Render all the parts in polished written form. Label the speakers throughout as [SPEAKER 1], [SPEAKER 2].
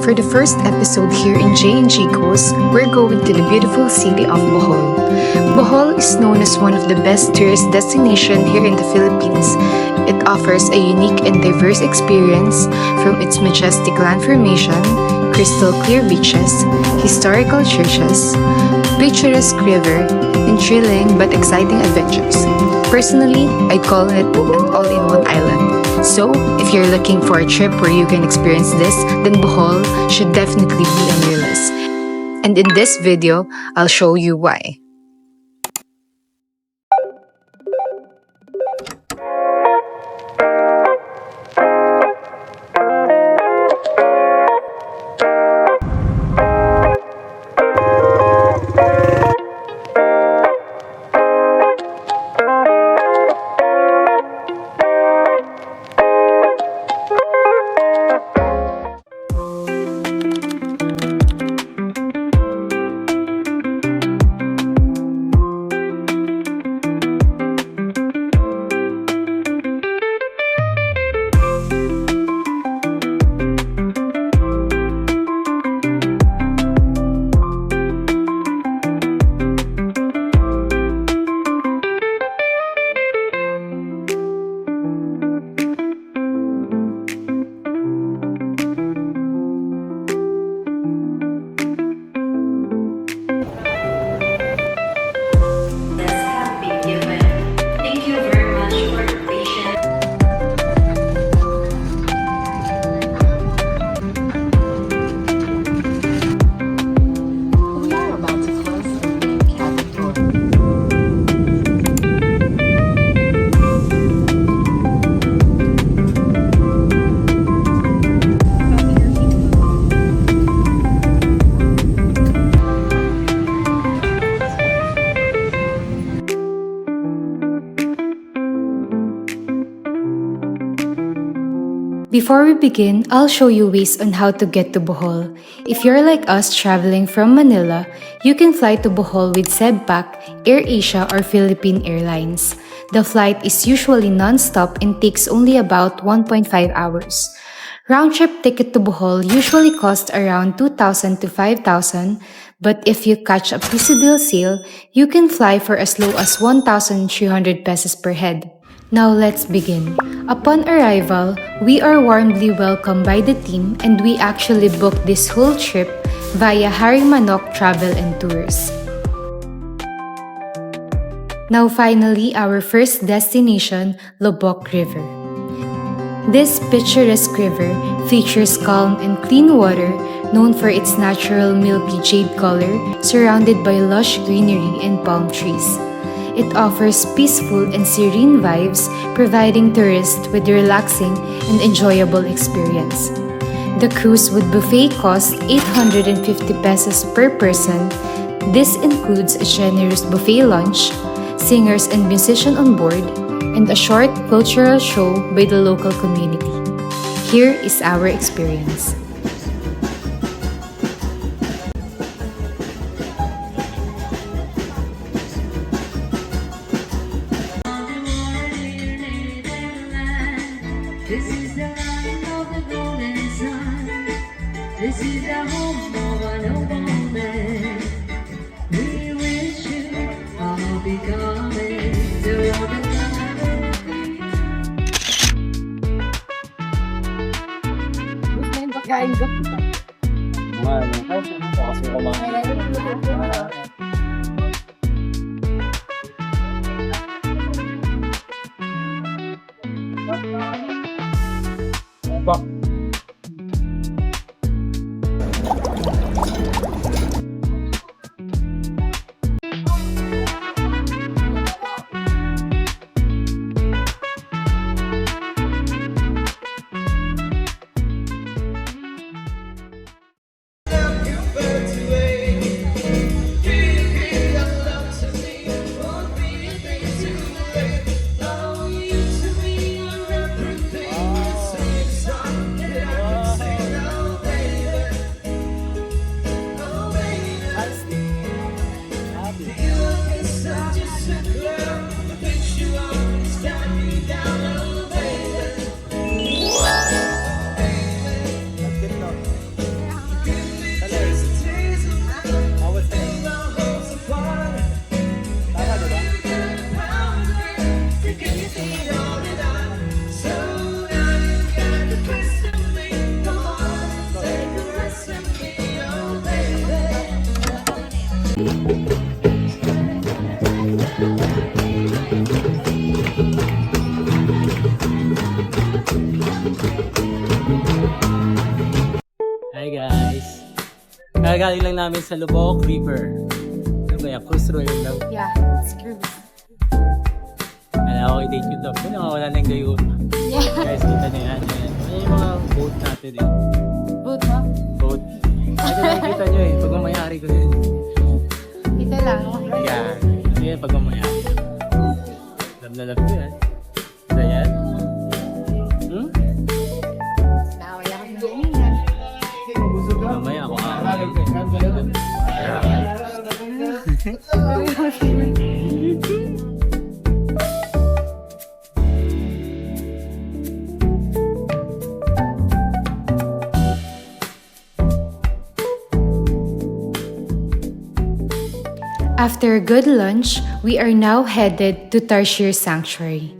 [SPEAKER 1] For the first episode here in J&G Coast, we're going to the beautiful city of Bohol. Bohol is known as one of the best tourist destinations here in the Philippines. It offers a unique and diverse experience from its majestic land formation, crystal clear beaches, historical churches, picturesque river, and thrilling but exciting adventures. Personally, I'd call it an all-in-one island. So, if you're looking for a trip where you can experience this, then Bohol should definitely be on your list. And in this video, I'll show you why. Before we begin, I'll show you ways on how to get to Bohol. If you're like us traveling from Manila, you can fly to Bohol with Sebpac, AirAsia or Philippine Airlines. The flight is usually non-stop and takes only about 1.5 hours. Round-trip ticket to Bohol usually costs around 2,000 to 5,000, but if you catch a piece deal sale, you can fly for as low as 1,300 pesos per head. Now let's begin. Upon arrival, we are warmly welcomed by the team and we actually booked this whole trip via Harimanok Travel and Tours. Now finally, our first destination, Loboc River. This picturesque river features calm and clean water known for its natural milky jade color surrounded by lush greenery and palm trees. It offers peaceful and serene vibes, providing tourists with a relaxing and enjoyable experience. The cruise with buffet costs 850 pesos per person. This includes a generous buffet lunch, singers and musicians on board, and a short cultural show by the local community. Here is our experience.
[SPEAKER 2] This is the land of the golden sun. This is the home of a noble man. We wish you all becoming the Roman
[SPEAKER 3] Gusto yung pagkain ko. Kasi kumain. Bak.
[SPEAKER 4] Kakagaling lang namin sa Loboc River. Ano ba yan? Cruise road lang.
[SPEAKER 1] Yeah, it's cruise.
[SPEAKER 4] Kaya ako i-take you doon. Wala na yung gayon.
[SPEAKER 1] Yeah.
[SPEAKER 4] Guys, kita nyo yan. Ayan yung mga boat natin eh.
[SPEAKER 1] Boat mo?
[SPEAKER 4] Boat. Ito nakikita nyo eh. Pag mamayari ko yun.
[SPEAKER 1] Ito lang.
[SPEAKER 4] Yan. Yan pag mamayari. Love na love ko yan. Ito yan. Hmm?
[SPEAKER 1] Nawala ka sa ganyan.
[SPEAKER 4] Mamaya ako
[SPEAKER 1] After a good lunch, we are now headed to Tarsier Sanctuary.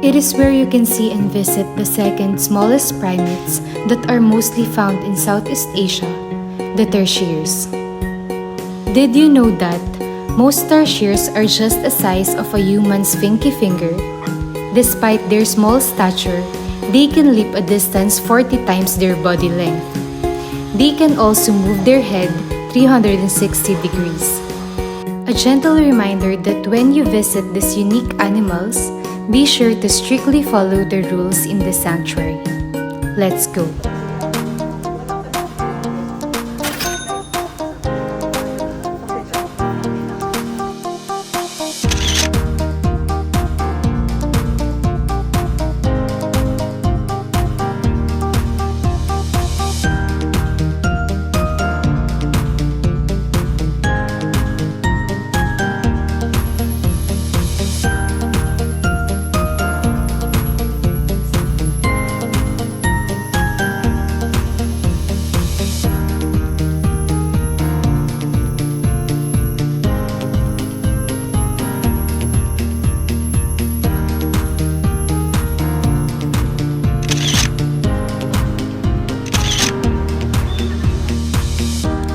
[SPEAKER 1] It is where you can see and visit the second smallest primates that are mostly found in Southeast Asia, the Tarsiers. Did you know that most Tarsiers are just the size of a human's pinky finger? Despite their small stature, they can leap a distance 40 times their body length. They can also move their head 360 degrees. A gentle reminder that when you visit these unique animals, be sure to strictly follow the rules in the sanctuary. Let's go!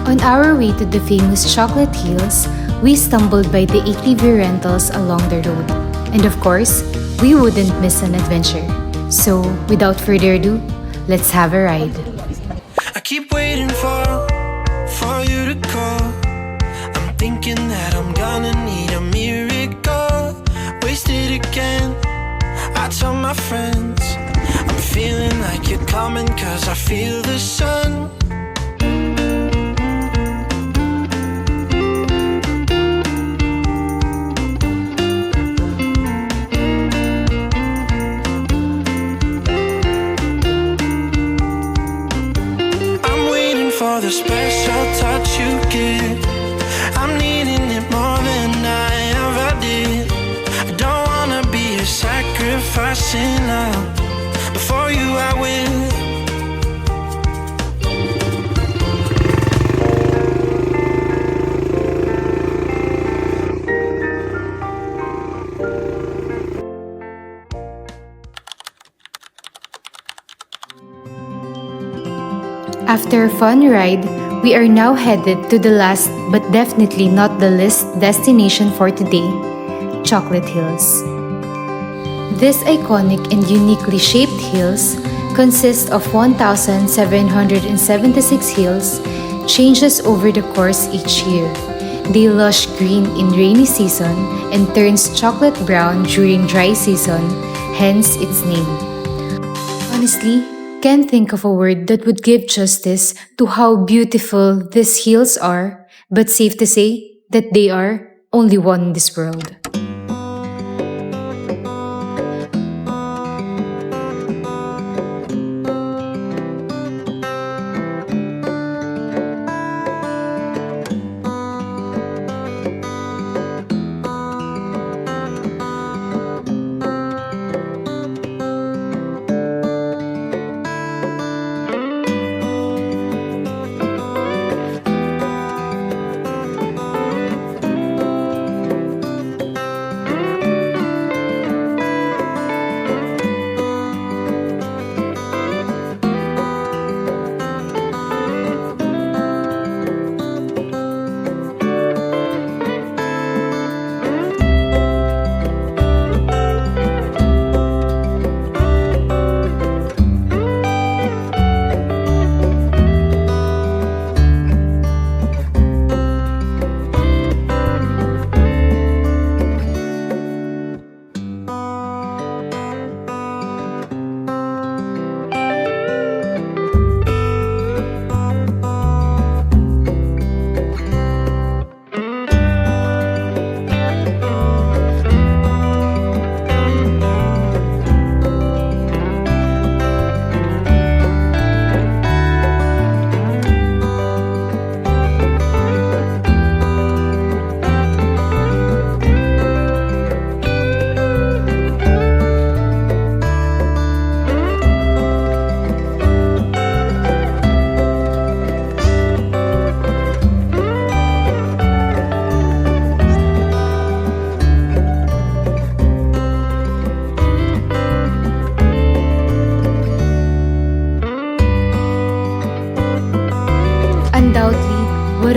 [SPEAKER 1] On our way to the famous Chocolate Hills, we stumbled by the ATV rentals along the road. And of course, we wouldn't miss an adventure. So, without further ado, let's have a ride.
[SPEAKER 5] I keep waiting for you to call. I'm thinking that I'm gonna need a miracle. Wasted again, I tell my friends I'm feeling like you're coming, cause I feel the sun. For the special touch you give, I'm needing it more than I ever did. I don't wanna be a sacrificing love. Before you I will.
[SPEAKER 1] After a fun ride, we are now headed to the last but definitely not the least destination for today, Chocolate Hills. This iconic and uniquely shaped hills consist of 1,776 hills, changes over the course each year. They lush green in rainy season and turns chocolate brown during dry season, hence its name. Honestly, can't think of a word that would give justice to how beautiful these hills are, but safe to say that they are only one in this world.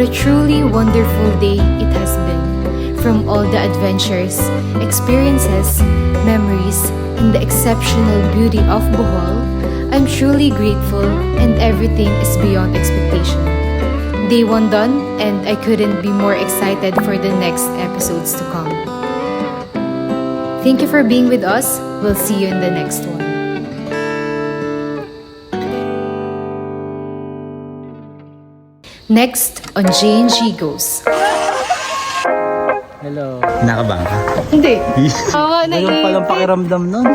[SPEAKER 1] What a truly wonderful day it has been. From all the adventures, experiences, memories, and the exceptional beauty of Bohol, I'm truly grateful and everything is beyond expectation. Day 1 done, and I couldn't be more excited for the next episodes to come. Thank you for being with us. We'll see you in the next one. Next on J&G Goes.
[SPEAKER 4] Hello.
[SPEAKER 6] Kinakabahan ka?
[SPEAKER 1] Hindi.
[SPEAKER 6] Ganun palang pakiramdam nun.